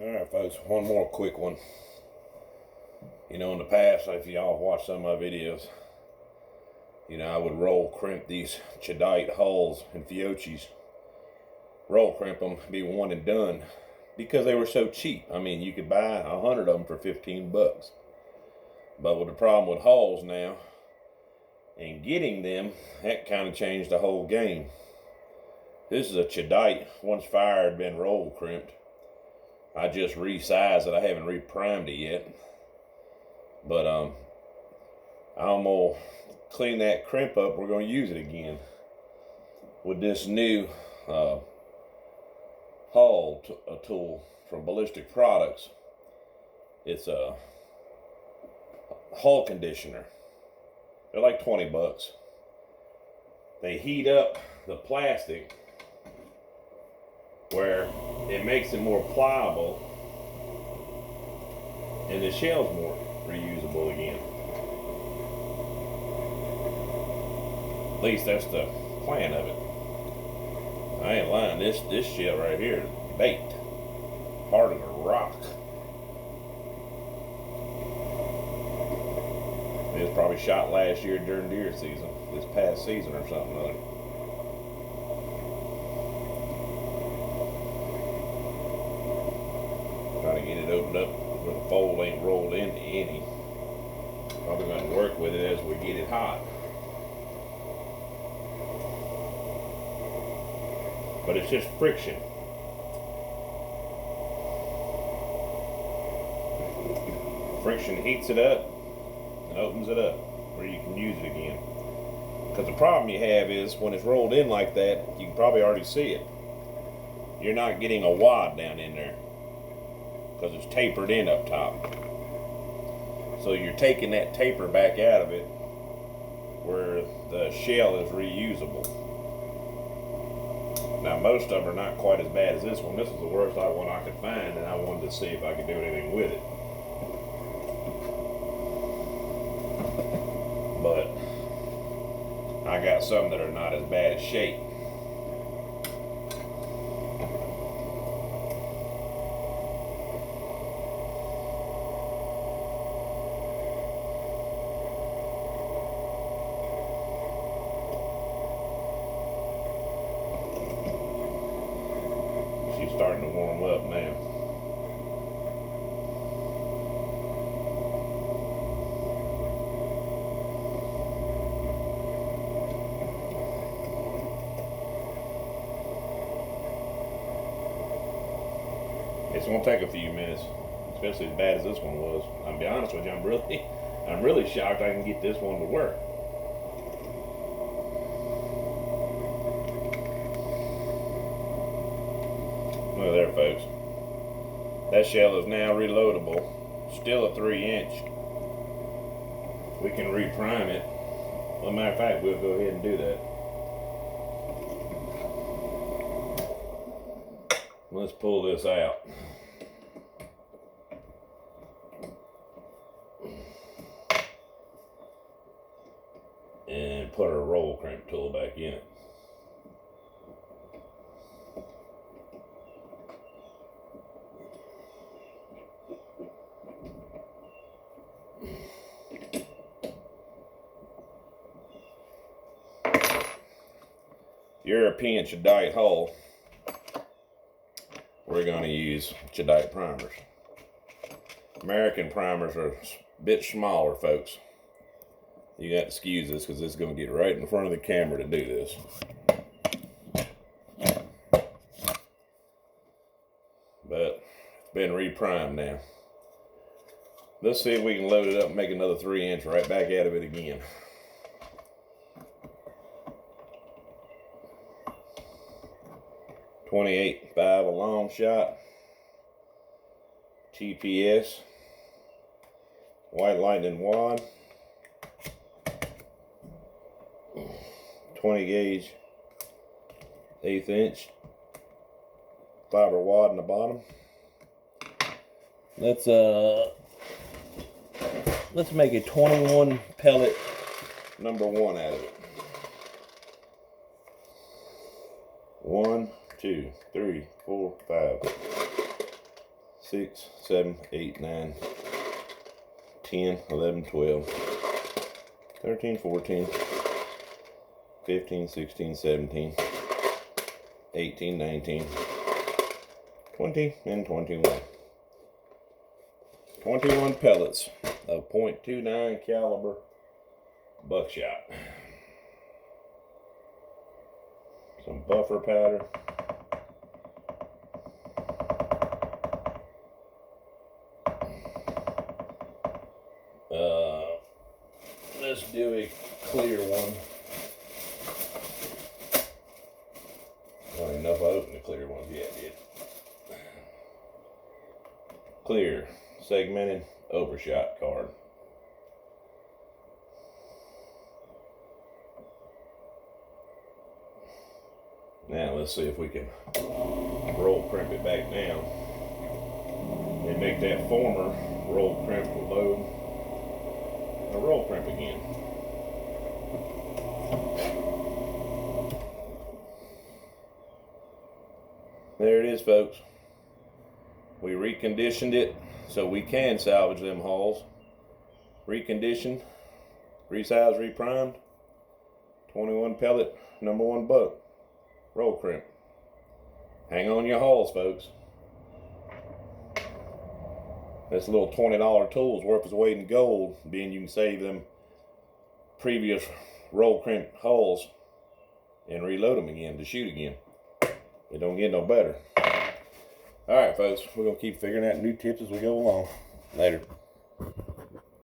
Alright folks, one more quick one. You know, in the past, if y'all watched some of my videos, I would roll crimp these Chedite hulls and Fiochis. Roll crimp them, be one and done. Because they were so cheap. I mean, you could buy 100 of them for 15 bucks. But with the problem with hulls now, and getting them, that kind of changed the whole game. This is a Chedite. Once fire had been roll crimped. I just resized it. I haven't reprimed it yet. But I'm going to clean that crimp up. We're going to use it again. With this new hull tool from Ballistic Products. It's a hull conditioner. They're like 20 bucks. They heat up the plastic where it makes it more pliable and the shell's more reusable again. At least that's the plan of it. I ain't lying, this shell right here is baked. Hard as a rock. It was probably shot last year during deer season, this past season or something or other. Trying to get it opened up where the fold ain't rolled into any. Probably going to work with it as we get it hot. But it's just friction. Friction heats it up and opens it up where you can use it again. Because the problem you have is when it's rolled in like that, you can probably already see it. You're not getting a wad down in there because it's tapered in up top. So you're taking that taper back out of it where the shell is reusable. Now most of them are not quite as bad as this one. This is the worst one I could find, and I wanted to see if I could do anything with it. But I got some that are not as bad as shape. She's starting to warm up now. It's gonna take a few minutes, especially as bad as this one was. I'll be honest with you, I'm really shocked I can get this one to work. Look there, folks. That shell is now reloadable. Still a 3-inch. We can reprime it. Well, matter of fact, we'll go ahead and do that. Let's pull this out. And put our roll crimp tool back in it. European Chedite hull. We're going to use Chedite primers. American primers are a bit smaller, folks. You got to excuse this because this is going to get right in front of the camera to do this. But it's been reprimed now. Let's see if we can load it up and make another 3-inch right back out of it again. .28.5 a long shot. TPS. White lightning wad. 20 gauge 1/8 inch fiber wad in the bottom. Let's make a 21 pellet #1 out of it. 1, 2, 3, 4, 5, 6, 7, 8, 9, 10, 11, 12, 13, 14, 15, 16, 17, 18, 19, 20, and 21. 21 pellets of .29 caliber buckshot. Some buffer powder. Let's do a clear one. I don't even know if I opened the clear ones yet, did. Clear, segmented, overshot card. Now let's see if we can roll crimp it back down and make that former roll crimp load a roll crimp again. There it is, folks. We reconditioned it so we can salvage them hulls. Reconditioned, resized, reprimed, 21 pellet, #1 buck, roll crimp. Hang on your hulls, folks. This little $20 tool is worth its weight in gold, being you can save them previous roll crimp hulls and reload them again to shoot again. It don't get no better. Alright, folks, we're going to keep figuring out new tips as we go along. Later.